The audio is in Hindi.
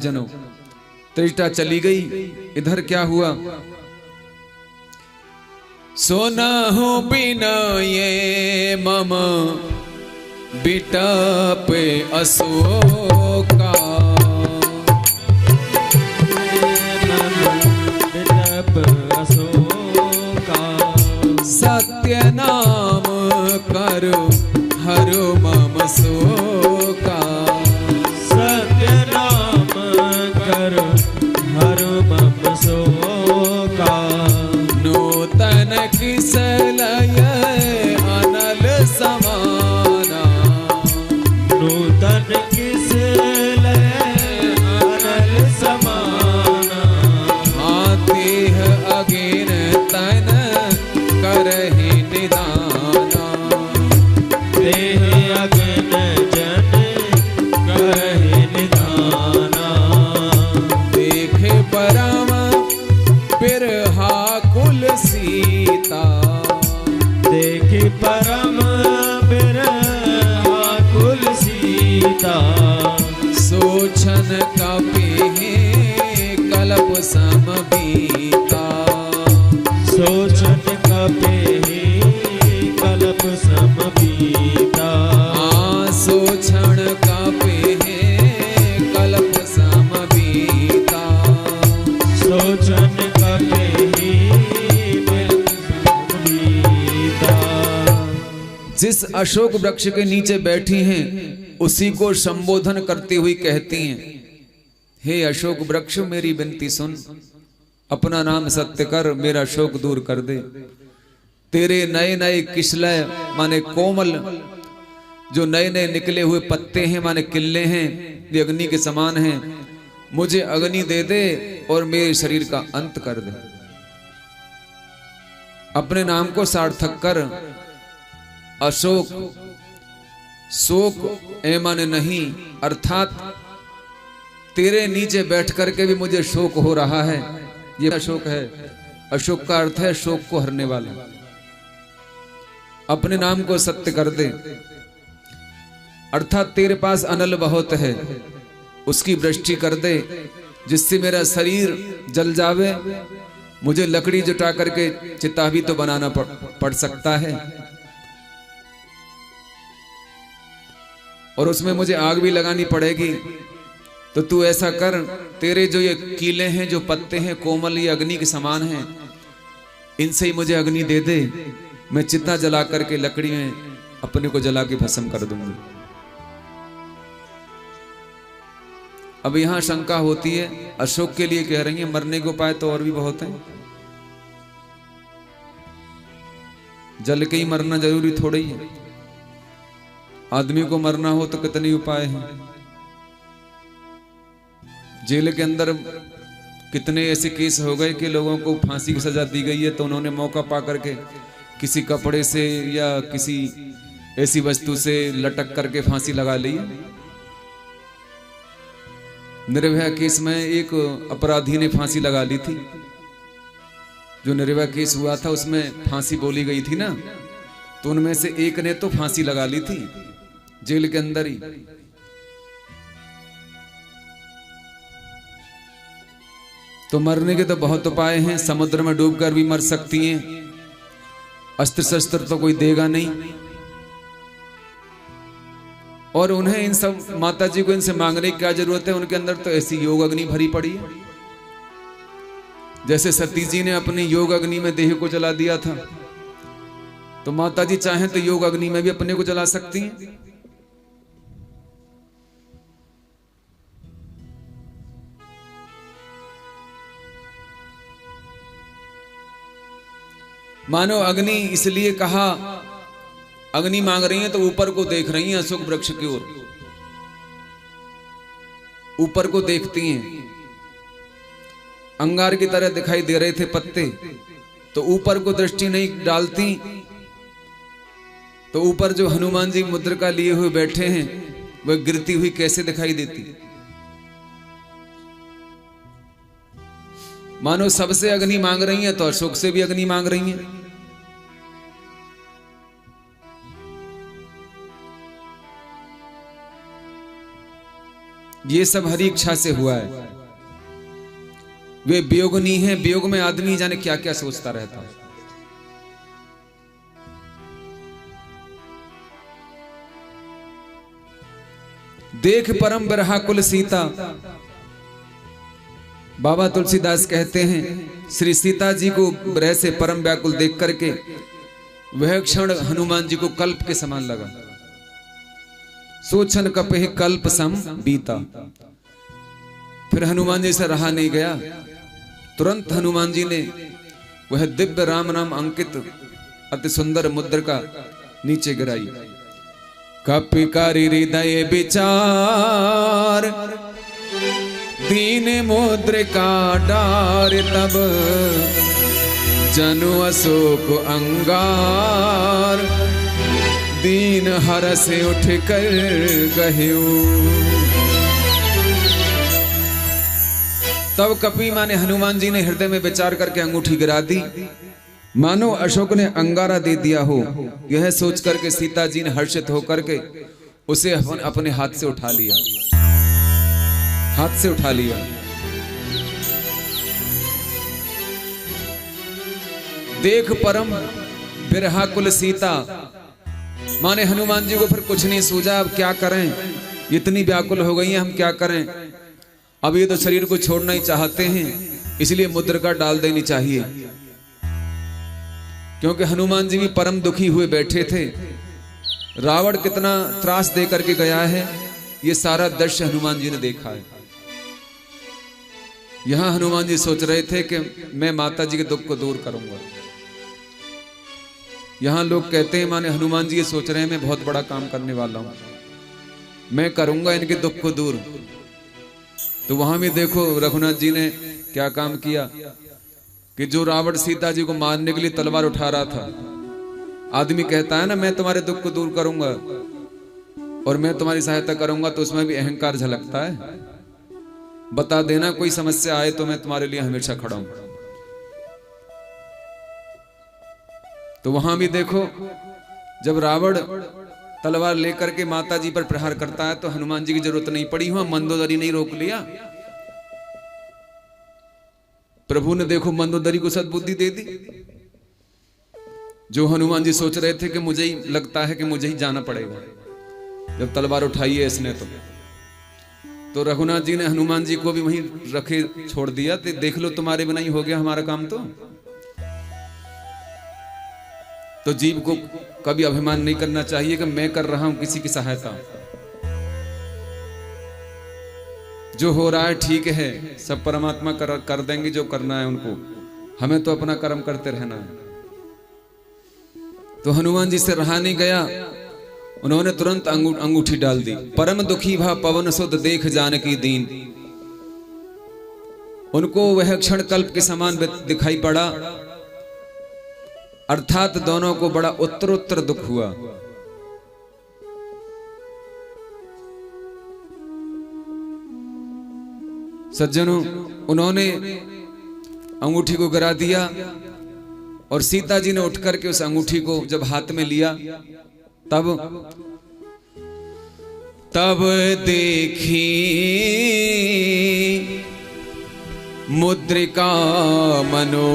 जनों त्रिष्टा चली गई। इधर क्या हुआ? सोना हूँ बिना ये मम बिटप अशोका, सत्य नाम करो हरो मम शोका, सत्य नाम करो हरो मम शोका। नूतन किस लय अनल समाना, नूतन किस लय अनल समाना। हाथी अगिन तन करहि निदाना, देह अग्न जन करहि निदाना। देखे परम बिरहा कुल सीता, देखि परम बिरहा कुल सीता। सोचन कपिहि कल्प सम बीता, सोचन कपिहि कल्प सम बीता। सोचन कपिहि कल्प सम बीता, सोचन कपिहि कल्प सम बीता। जिस अशोक वृक्ष के नीचे बैठी हैं उसी को संबोधन करती हुई कहती हैं, हे अशोक वृक्ष मेरी विनती सुन, अपना नाम सत्य कर, मेरा शोक दूर कर दे। तेरे नए नए किशलय माने कोमल जो नए नए निकले हुए पत्ते हैं माने किल्ले हैं, ये अग्नि के समान हैं। मुझे अग्नि दे दे और मेरे शरीर का अंत कर दे। अपने नाम को सार्थक कर। अशोक शोक ए माने नहीं, अर्थात तेरे नीचे बैठ करके भी मुझे शोक हो रहा है। ये अशोक है। अशोक का अर्थ है शोक को हरने वाला। अपने नाम को सत्य कर दे, अर्थात तेरे पास अनल बहुत है, उसकी वृष्टि कर दे जिससे मेरा शरीर जल जावे। मुझे लकड़ी जुटा करके चिता भी तो बनाना पड़ सकता है, और उसमें मुझे आग भी लगानी पड़ेगी। तो तू ऐसा कर, तेरे जो ये कीले हैं, जो पत्ते हैं कोमल, ये अग्नि के समान हैं, इनसे ही मुझे अग्नि दे दे। मैं चिता जला करके लकड़ी में अपने को जला के भस्म कर दूंगी। अब यहां शंका होती है, अशोक के लिए कह रही है, मरने के उपाय तो और भी बहुत हैं। जल के ही मरना जरूरी थोड़ी है। आदमी को मरना हो तो कितने उपाय हैं। जेल के अंदर कितने ऐसे केस हो गए कि लोगों को फांसी की सजा दी गई है, तो उन्होंने मौका पा करके किसी कपड़े से या किसी ऐसी वस्तु से लटक करके फांसी लगा ली। निर्भया केस में एक अपराधी ने फांसी लगा ली थी। जो निर्भया केस हुआ था उसमें फांसी बोली गई थी ना, तो उनमें से एक ने तो फांसी लगा ली थी जेल के अंदर ही। तो मरने के तो बहुत उपाय हैं। समुद्र में डूबकर भी मर सकती हैं। अस्त्र शस्त्र तो कोई देगा नहीं, और उन्हें इन सब माता जी को इनसे मांगने की क्या जरूरत है। उनके अंदर तो ऐसी योग अग्नि भरी पड़ी है। जैसे सती जी ने अपनी योग अग्नि में देह को जला दिया था, तो माता जी चाहें तो योग अग्नि में भी अपने को जला सकती हैं। मानो अग्नि इसलिए कहा, अग्नि मांग रही है तो ऊपर को देख रही हैं, अशोक वृक्ष की ओर ऊपर को देखती हैं। अंगार की तरह दिखाई दे रहे थे पत्ते, तो ऊपर को दृष्टि नहीं डालती। तो ऊपर जो हनुमान जी मुद्रिका लिए हुए बैठे हैं, वह गिरती हुई कैसे दिखाई देती। मानो सबसे अग्नि मांग रही हैं तो अशोक से भी अग्नि मांग रही हैं। ये सब हरि इच्छा से हुआ है। वे वियोगनी हैं, वियोग में आदमी जाने क्या क्या सोचता रहता है। देख परम बिरहा कुल सीता। बाबा तुलसीदास कहते हैं श्री सीता जी को विरह से परम व्याकुल देख करके वह क्षण हनुमान जी को कल्प के समान लगा। सोचन कपहि कल्प सम बीता। फिर हनुमान जी से रहा नहीं गया, तुरंत हनुमान जी ने वह दिव्य राम नाम अंकित अति सुंदर मुद्रिका नीचे गिराई। कपिकारी हृदय विचार दीन मुद्रिका डार। तब जनु अशोक अंगार दीन हरस उठ कर गह्यो। तब कपि माने हनुमान जी ने हृदय में विचार करके अंगूठी गिरा दी, मानो अशोक ने अंगारा दे दिया हो। यह सोच करके सीता जी ने हर्षित होकर के उसे अपने हाथ से उठा लिया, हाथ से उठा लिया। देख परम बिरहा कुल सीता, माने हनुमान जी को फिर कुछ नहीं सूझा, अब क्या करें, इतनी व्याकुल हो गई हैं, हम क्या करें। अब ये तो शरीर को छोड़ना ही चाहते हैं, इसलिए मुद्रिका डाल देनी चाहिए। क्योंकि हनुमान जी भी परम दुखी हुए बैठे थे। रावण कितना त्रास दे करके गया है, ये सारा दृश्य हनुमान जी ने देखा है। यहां हनुमान जी सोच रहे थे कि मैं माता जी के दुख को दूर करूंगा। यहां लोग कहते हैं माने हनुमान जी ये सोच रहे हैं मैं बहुत बड़ा काम करने वाला हूं, मैं करूंगा इनके दुख को दूर। तो वहां भी देखो रघुनाथ जी ने क्या काम किया कि जो रावण सीता जी को मारने के लिए तलवार उठा रहा था, आदमी कहता है ना मैं तुम्हारे दुख को दूर करूंगा और मैं तुम्हारी सहायता करूंगा, तो उसमें भी अहंकार झलकता है। बता देना कोई समस्या आए तो मैं तुम्हारे लिए हमेशा खड़ा हूं। तो वहां भी देखो जब रावण तलवार लेकर के माता जी पर प्रहार करता है तो हनुमान जी की जरूरत नहीं पड़ी, हुआ मंदोदरी नहीं रोक लिया। प्रभु ने देखो मंदोदरी को सद्बुद्धि दे दी। जो हनुमान जी सोच रहे थे कि मुझे ही लगता है कि मुझे ही जाना पड़ेगा, जब तलवार उठाई है इसने तो रघुनाथ जी ने हनुमान जी को भी वहीं रखे छोड़ दिया। तो देख लो तुम्हारे बिना ही हो गया हमारा काम। तो जीव को कभी अभिमान नहीं करना चाहिए कि मैं कर रहा हूं किसी की सहायता। जो हो रहा है ठीक है, सब परमात्मा कर देंगे जो करना है उनको, हमें तो अपना कर्म करते रहना है। तो हनुमान जी से रहा नहीं गया, उन्होंने तुरंत अंगूठी डाल दी। परम दुखी भा पवन सुध देख जानकी दीन। उनको वह क्षण कल्प के समान दिखाई पड़ा, अर्थात दोनों को बड़ा उत्तरोत्तर दुख हुआ। सज्जनों, उन्होंने अंगूठी को गिरा दिया और सीता जी ने उठ करके उस अंगूठी को जब हाथ में लिया तब देखी मुद्रिका मनो